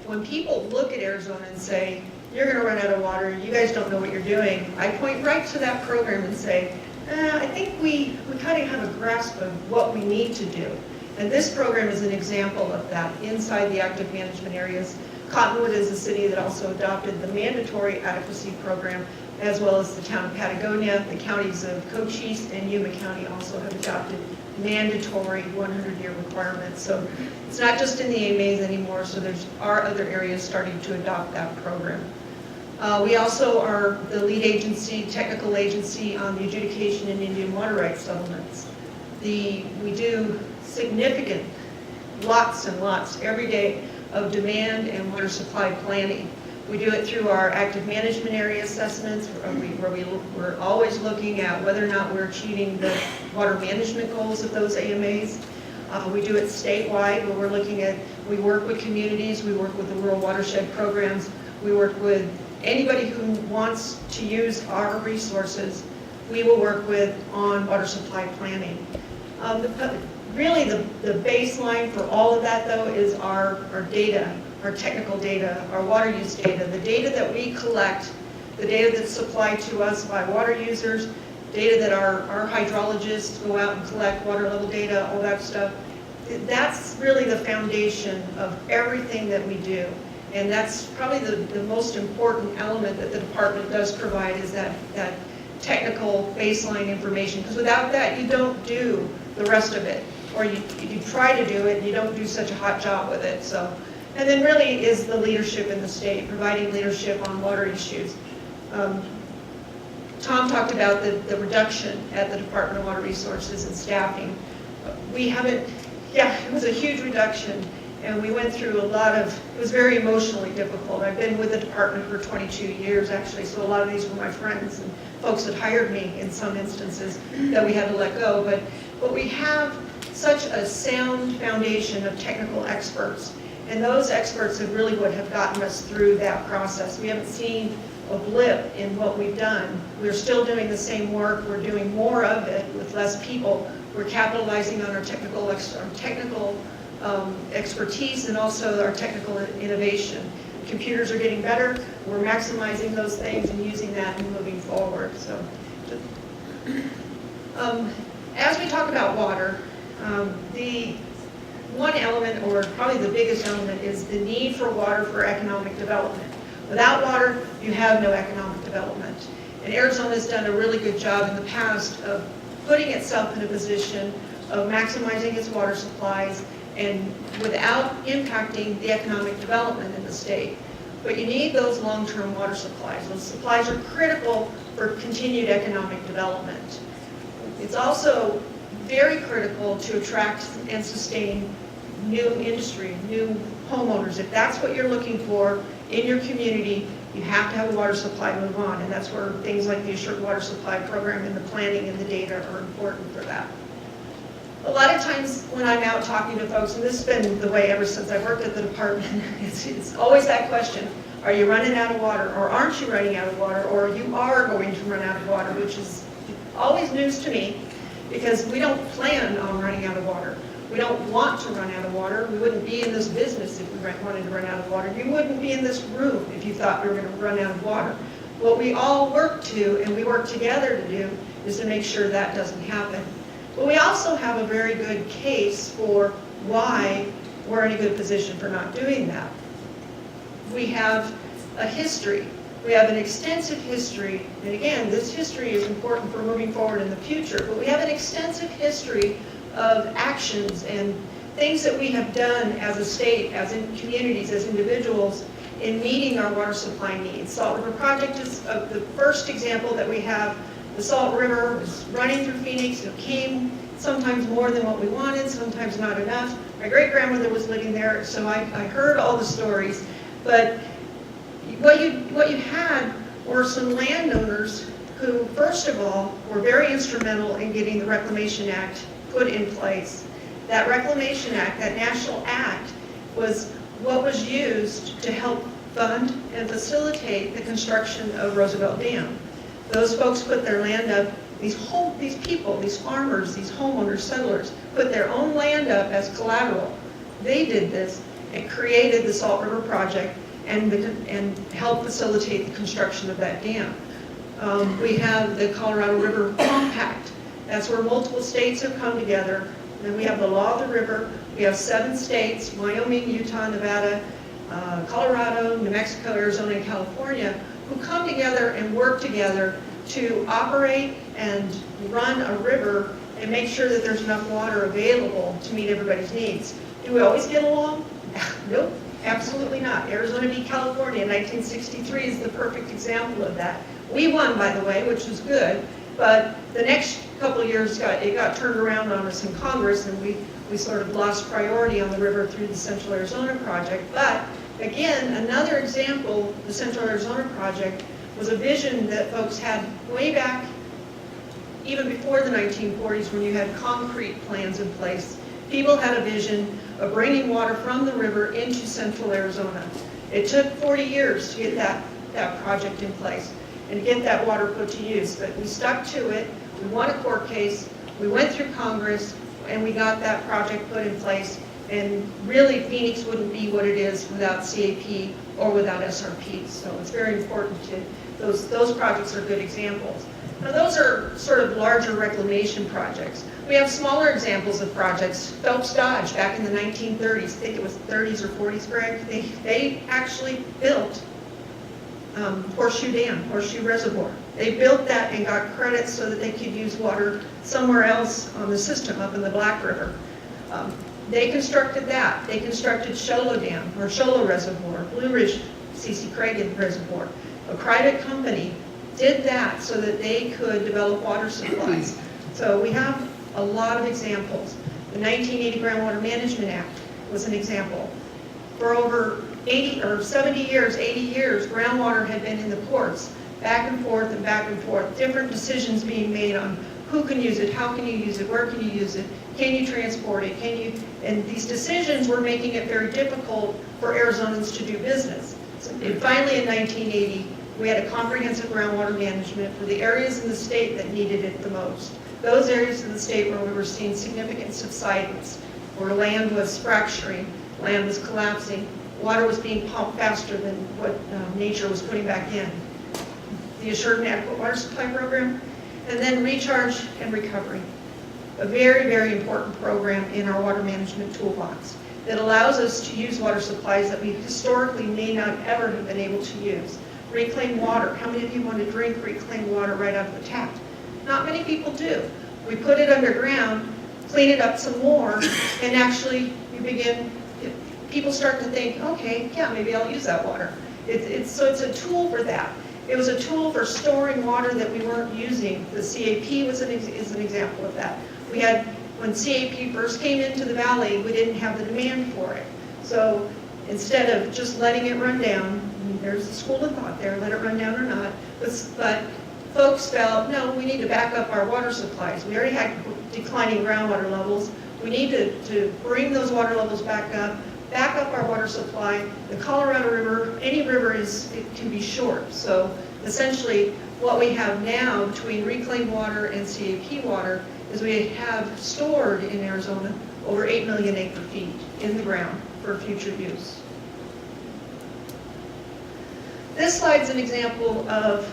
when people look at Arizona and say, you're going to run out of water, you guys don't know what you're doing, I point right to that program and say, I think we kind of have a grasp of what we need to do. And this program is an example of that inside the active management areas. Cottonwood is a city that also adopted the mandatory adequacy program, as well as the town of Patagonia. The counties of Cochise and Yuma County also have adopted mandatory 100-year requirements. So it's not just in the AMAs anymore, so there are other areas starting to adopt that program. We also are the lead agency, technical agency on the adjudication in Indian water rights settlements. We do significant, lots and lots every day of demand and water supply planning. We do it through our active management area assessments, where we're always looking at whether or not we're achieving the water management goals of those AMAs. We do it statewide, where we're looking at, we work with communities, we work with the rural watershed programs, we work with anybody who wants to use our resources, we will work with on water supply planning. Really the baseline for all of that though is our data, our technical data, our water use data, the data that we collect, the data that's supplied to us by water users, data that our hydrologists go out and collect, water level data, all that stuff. That's really the foundation of everything that we do. And that's probably the most important element that the department does provide, is that technical baseline information. Because without that, you don't do the rest of it. Or you try to do it, and you don't do such a hot job with it. So, and then really is the leadership in the state, providing leadership on water issues. Tom talked about the reduction at the Department of Water Resources and staffing. We haven't, it was a huge reduction. And we went through a lot of, it was very emotionally difficult. I've been with the department for 22 years actually, so a lot of these were my friends and folks that hired me in some instances that we had to let go. But we have such a sound foundation of technical experts, and those experts have really what have gotten us through that process. We haven't seen a blip in what we've done. We're still doing the same work. We're doing more of it with less people. We're capitalizing on our technical expertise and also our technical innovation. Computers are getting better. We're maximizing those things and using that and moving forward. So, as we talk about water, the one element, or probably the biggest element, is the need for water for economic development. Without water, you have no economic development. And Arizona has done a really good job in the past of putting itself in a position of maximizing its water supplies and without impacting the economic development in the state. But you need those long-term water supplies. Those supplies are critical for continued economic development. It's also very critical to attract and sustain new industry, new homeowners. If that's what you're looking for in your community, you have to have a water supply to move on. And that's where things like the Assured Water Supply Program and the planning and the data are important for that. A lot of times when I'm out talking to folks, and this has been the way ever since I worked at the department, it's always that question: are you running out of water, or aren't you running out of water, or you are going to run out of water, which is always news to me, because we don't plan on running out of water. We don't want to run out of water. We wouldn't be in this business if we wanted to run out of water. You wouldn't be in this room if you thought we were going to run out of water. What we all work to, and we work together to do, is to make sure that doesn't happen. But we also have a very good case for why we're in a good position for not doing that. We have a history. We have an extensive history, and again, this history is important for moving forward in the future, but we have an extensive history of actions and things that we have done as a state, as in communities, as individuals, in meeting our water supply needs. Salt River Project is the first example that we have. The Salt River was running through Phoenix. It came sometimes more than what we wanted, sometimes not enough. My great-grandmother was living there, so I heard all the stories. But what you had were some landowners who, first of all, were very instrumental in getting the Reclamation Act put in place. That Reclamation Act, that national act, was what was used to help fund and facilitate the construction of Roosevelt Dam. Those folks put their land up, these people, these farmers, these homeowners, settlers, put their own land up as collateral. They did this, and created the Salt River Project and helped facilitate the construction of that dam. We have the Colorado River Compact. That's where multiple states have come together. And we have the Law of the River. We have 7 states, Wyoming, Utah, Nevada, Colorado, New Mexico, Arizona, and California, who come together and work together to operate and run a river and make sure that there's enough water available to meet everybody's needs. Do we always get along? Nope, absolutely not. Arizona v. California in 1963 is the perfect example of that. We won, by the way, which was good, but the next couple of years it got turned around on us in Congress, and we sort of lost priority on the river through the Central Arizona Project. But again, another example, the Central Arizona Project was a vision that folks had way back, even before the 1940s, when you had concrete plans in place. People had a vision of bringing water from the river into Central Arizona. It took 40 years to get that project in place and get that water put to use, but we stuck to it. We won a court case, we went through Congress, and we got that project put in place. And really, Phoenix wouldn't be what it is without CAP or without SRP. So it's very important to, those projects are good examples. Now those are sort of larger reclamation projects. We have smaller examples of projects. Phelps Dodge back in the 1930s, I think it was 30s or 40s, Greg, they actually built Horseshoe Dam, Horseshoe Reservoir. They built that and got credit so that they could use water somewhere else on the system up in the Black River. They constructed that. They constructed Sholo Dam, or Sholo Reservoir, Blue Ridge C.C. Cragen Reservoir. A private company did that so that they could develop water supplies. So we have a lot of examples. The 1980 Groundwater Management Act was an example. For over 80 or 70 years, 80 years, groundwater had been in the courts, back and forth, different decisions being made on who can use it, how can you use it, where can you use it, can you transport it, and these decisions were making it very difficult for Arizonans to do business. So, and finally in 1980, we had a comprehensive groundwater management for the areas in the state that needed it the most. Those areas in the state where we were seeing significant subsidence, where land was fracturing, land was collapsing, water was being pumped faster than what nature was putting back in. The Assured and Adequate Water Supply Program, and then recharge and recovery. A very, very important program in our water management toolbox that allows us to use water supplies that we historically may not ever have been able to use. Reclaimed water. How many of you want to drink reclaimed water right out of the tap? Not many people do. We put it underground, clean it up some more, and actually people start to think, okay, yeah, maybe I'll use that water. So it's a tool for that. It was a tool for storing water that we weren't using. The CAP is an example of that. We had, when CAP first came into the valley, we didn't have the demand for it. So instead of just letting it run down, there's a school of thought there, let it run down or not, but folks felt, no, we need to back up our water supplies. We already had declining groundwater levels. We need to bring those water levels back up our water supply. The Colorado River, any river it can be short. So essentially what we have now between reclaimed water and CAP water is we have stored in Arizona over 8 million acre feet in the ground for future use. This slide's an example of,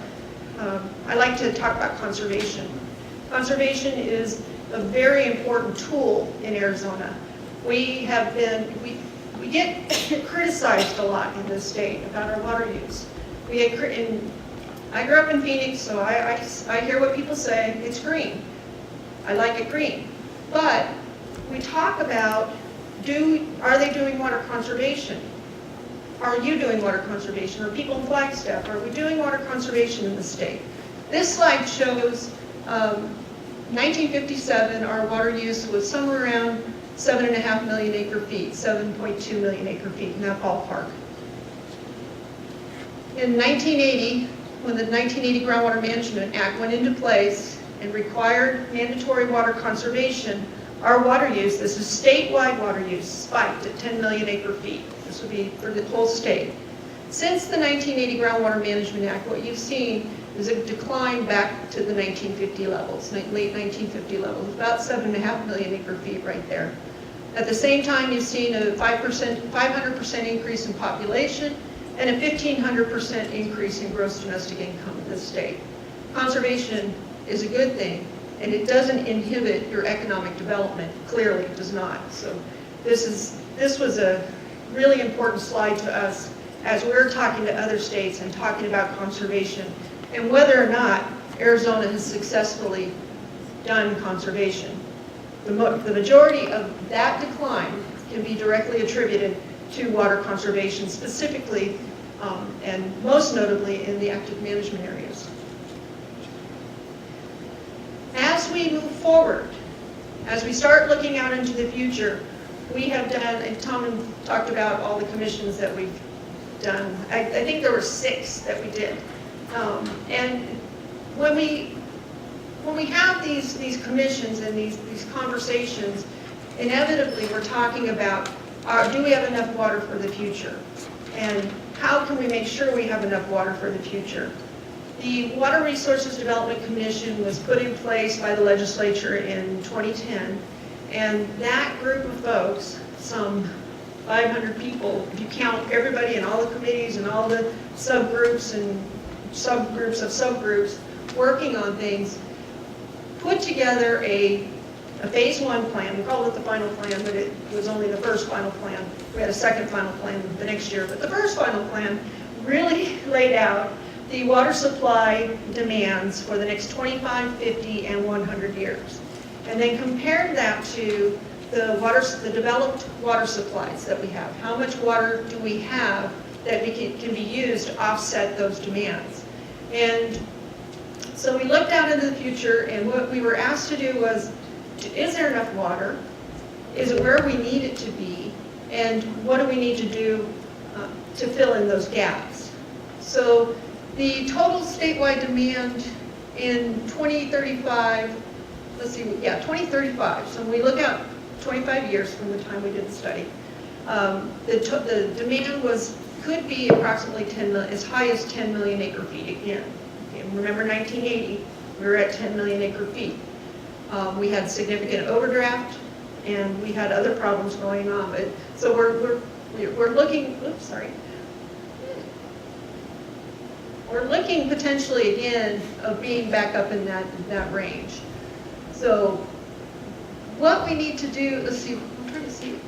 I like to talk about conservation. Conservation is a very important tool in Arizona. We get criticized a lot in this state about our water use. I grew up in Phoenix, so I hear what people say, it's green. I like it green. But we talk about, are they doing water conservation? Are you doing water conservation? Are people in Flagstaff? Are we doing water conservation in the state? This slide shows 1957, our water use was somewhere around 7.5 million acre feet, 7.2 million acre feet in that ballpark. In 1980, when the 1980 Groundwater Management Act went into place and required mandatory water conservation, our water use, this is statewide water use, spiked at 10 million acre feet. This would be for the whole state. Since the 1980 Groundwater Management Act, what you've seen is a decline back to the 1950 levels, late 1950 levels, about 7.5 million acre feet right there. At the same time, you've seen a 500% increase in population and a 1,500% increase in gross domestic income in this state. Conservation is a good thing, and it doesn't inhibit your economic development. Clearly, it does not. So this was a really important slide to us as we're talking to other states and talking about conservation and whether or not Arizona has successfully done conservation. The majority of that decline can be directly attributed to water conservation, specifically and most notably in the active management areas. As we move forward, as we start looking out into the future, we have done, and Tom talked about all the commissions that we've done. I think there were 6 that we did. And when we have these commissions and these conversations, inevitably we're talking about, do we have enough water for the future? And how can we make sure we have enough water for the future? The Water Resources Development Commission was put in place by the legislature in 2010, and that group of folks, some 500 people, if you count everybody in all the committees and all the subgroups and subgroups of subgroups working on things, put together a phase 1 plan. We called it the final plan, but it was only the first final plan. We had a second final plan the next year, but the first final plan really laid out the water supply demands for the next 25, 50, and 100 years. And then compared that to the developed water supplies that we have. How much water do we have that can be used to offset those demands? And so we looked out into the future, and what we were asked to do was, is there enough water? Is it where we need it to be? And what do we need to do to fill in those gaps? So the total statewide demand in 2035, 2035. So when we look out 25 years from the time we did the study, the demand could be approximately 10 million, as high as 10 million acre feet again. Remember 1980, we were at 10 million acre feet. We had significant overdraft, and we had other problems going on. But so we're looking. Oops, sorry. We're looking potentially again of being back up in that range. So what we need to do. Let's see. I'm trying to see.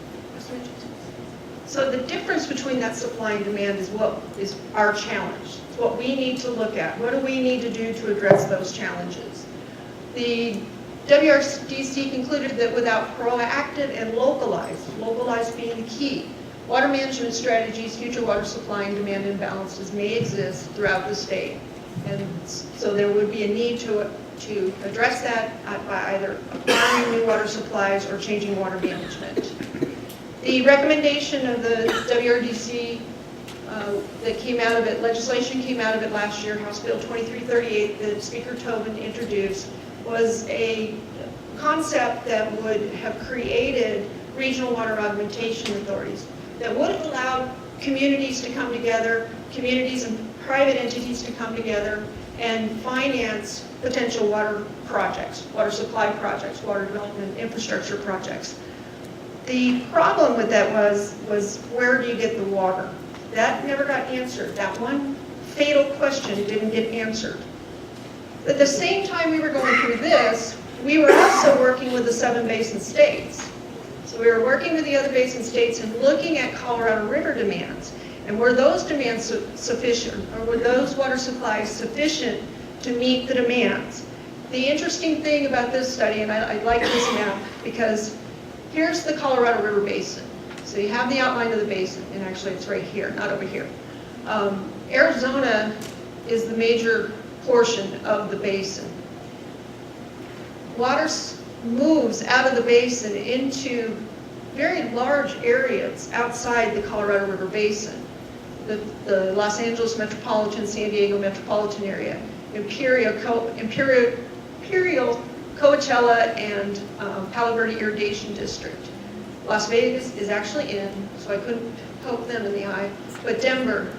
So the difference between that supply and demand is what is our challenge. It's what we need to look at. What do we need to do to address those challenges? The WRDC concluded that without proactive and localized being the key, water management strategies, future water supply and demand imbalances may exist throughout the state. And so there would be a need to address that by either acquiring new water supplies or changing water management. The recommendation of the WRDC that came out of it, legislation came out of it last year, House Bill 2338 that Speaker Tobin introduced, was a concept that would have created regional water augmentation authorities that would have allowed communities to come together, communities and private entities to come together and finance potential water projects, water supply projects, water development infrastructure projects. The problem with that was where do you get the water? That never got answered. That one fatal question didn't get answered. At the same time we were going through this, we were also working with the 7 basin states. So we were working with the other basin states and looking at Colorado River demands. And were those demands sufficient, or were those water supplies sufficient to meet the demands? The interesting thing about this study, and I like this map, because here's the Colorado River Basin. So you have the outline of the basin, and actually it's right here, not over here. Arizona is the major portion of the basin. Water moves out of the basin into very large areas outside the Colorado River Basin. The Los Angeles metropolitan, San Diego metropolitan area, Imperial, Coachella, and Palo Verde Irrigation District. Las Vegas is actually in, so I couldn't poke them in the eye, but Denver,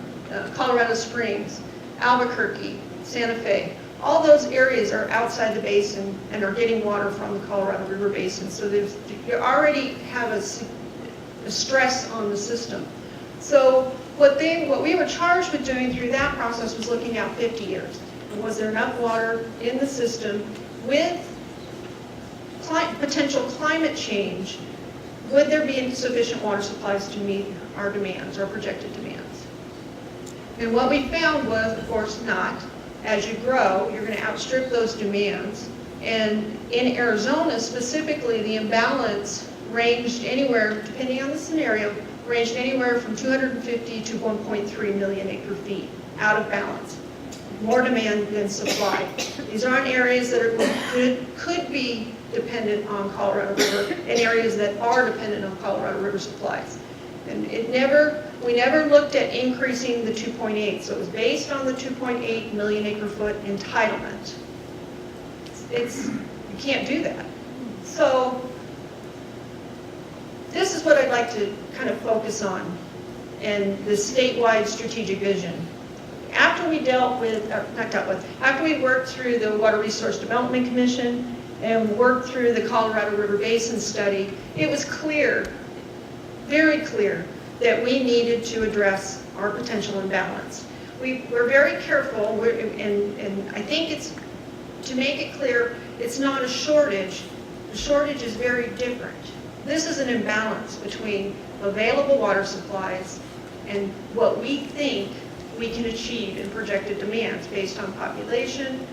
Colorado Springs, Albuquerque, Santa Fe, all those areas are outside the basin and are getting water from the Colorado River Basin. So you already have a stress on the system. So what we were charged with doing through that process was looking out 50 years. And was there enough water in the system with potential climate change? Would there be sufficient water supplies to meet our demands, our projected demands? And what we found was, of course, not. As you grow, you're going to outstrip those demands. And in Arizona specifically, the imbalance ranged anywhere, depending on the scenario, ranged anywhere from 250 to 1.3 million acre feet out of balance. More demand than supply. These aren't areas that could be dependent on Colorado River, and areas that are dependent on Colorado River supplies. And we never looked at increasing the 2.8, so it was based on the 2.8 million acre foot entitlement. You can't do that. So this is what I'd like to kind of focus on in the statewide strategic vision. After we after we worked through the Water Resource Development Commission and worked through the Colorado River Basin study, it was clear, very clear, that we needed to address our potential imbalance. We're very careful, and I think it's, to make it clear, it's not a shortage. The shortage is very different. This is an imbalance between available water supplies and what we think we can achieve in projected demands based on population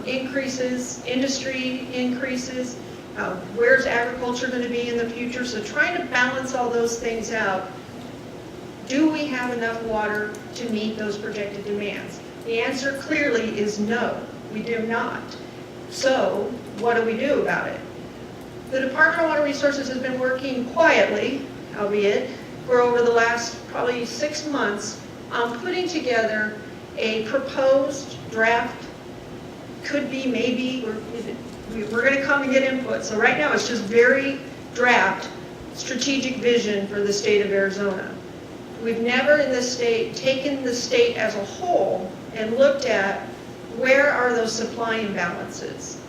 increases, industry increases, where's agriculture going to be in the future. So trying to balance all those things out. Do we have enough water to meet those projected demands? The answer clearly is no, we do not. So what do we do about it? The Department of Water Resources has been working quietly, albeit, for over the last probably 6 months on putting together a proposed draft, could be maybe, we're going to come and get input. So right now it's just very draft strategic vision for the state of Arizona. We've never in this state taken the state as a whole and looked at where are those supply imbalances.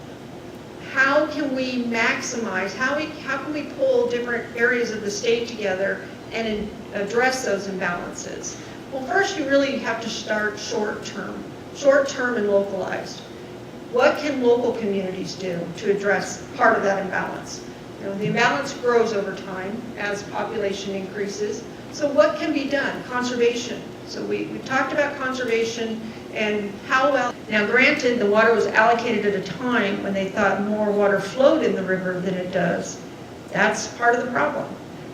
How can we maximize, how can we pull different areas of the state together and address those imbalances? Well, first you really have to start short-term and localized. What can local communities do to address part of that imbalance? You know, the imbalance grows over time as population increases. So what can be done? Conservation. So we talked about conservation and how well. Now granted, the water was allocated at a time when they thought more water flowed in the river than it does. That's part of the problem.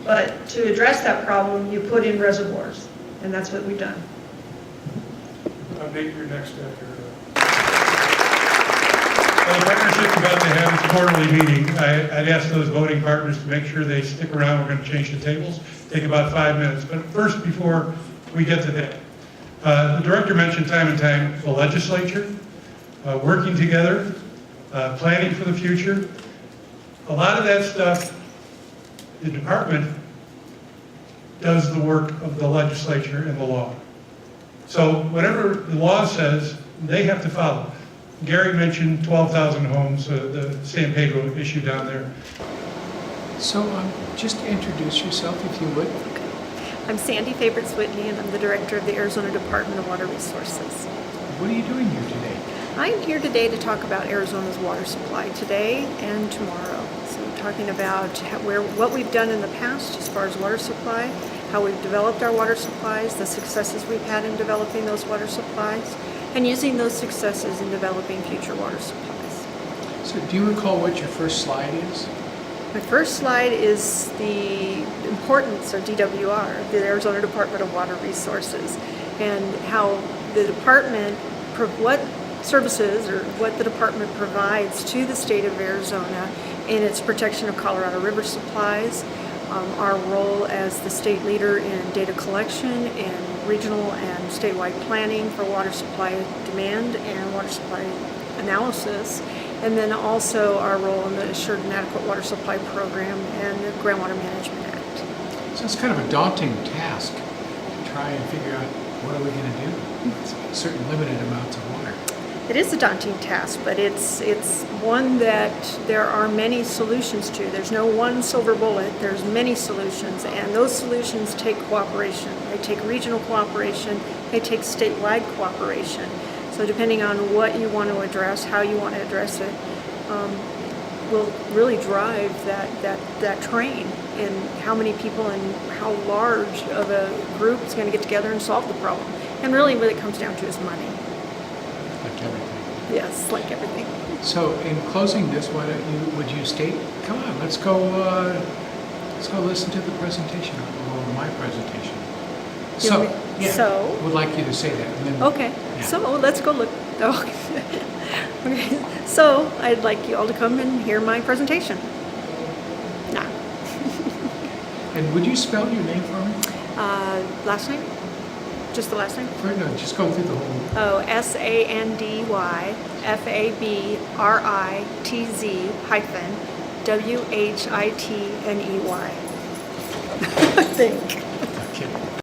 But to address that problem, you put in reservoirs, and that's what we've done. Nate, your next step here. Well, the partnership's about to have its quarterly meeting. I'd ask those voting partners to make sure they stick around. We're going to change the tables. Take about 5 minutes. But first, before we get to that, the director mentioned time and time the legislature, working together, planning for the future. A lot of that stuff, the department does the work of the legislature and the law. So whatever the law says, they have to follow. Gary mentioned 12,000 homes, the San Pedro issue down there. So just introduce yourself, if you would. Okay. I'm Sandy Favorites-Whitney, and I'm the director of the Arizona Department of Water Resources. What are you doing here today? I'm here today to talk about Arizona's water supply today and tomorrow. So we're talking about what we've done in the past as far as water supply, how we've developed our water supplies, the successes we've had in developing those water supplies, and using those successes in developing future water supplies. So do you recall what your first slide is? My first slide is the importance of DWR, the Arizona Department of Water Resources, and how the department, what services or what the department provides to the state of Arizona in its protection of Colorado River supplies, our role as the state leader in data collection and regional and statewide planning for water supply demand and water supply analysis, and then also our role in the Assured and Adequate Water Supply Program and the Groundwater Management Act. So it's kind of a daunting task to try and figure out what are we going to do with certain limited amounts of water. It is a daunting task, but it's one that there are many solutions to. There's no one silver bullet, there's many solutions, and those solutions take cooperation. They take regional cooperation, they take statewide cooperation. So depending on what you want to address, how you want to address it, will really drive that train, and how many people and how large of a group is going to get together and solve the problem. And really what it comes down to is money. Like everything. Yes, like everything. So in closing this, would you state, come on, let's go listen to the presentation, or my presentation. So, yeah, So? would like you to say that. And then, Okay, yeah. so let's go look. Okay, so I'd like you all to come and hear my presentation. Nah. And would you spell your name for me? Last name? Just the last name? No, just go through the whole. Oh, SANDYFABRITZ hyphen WHITNEY. I think.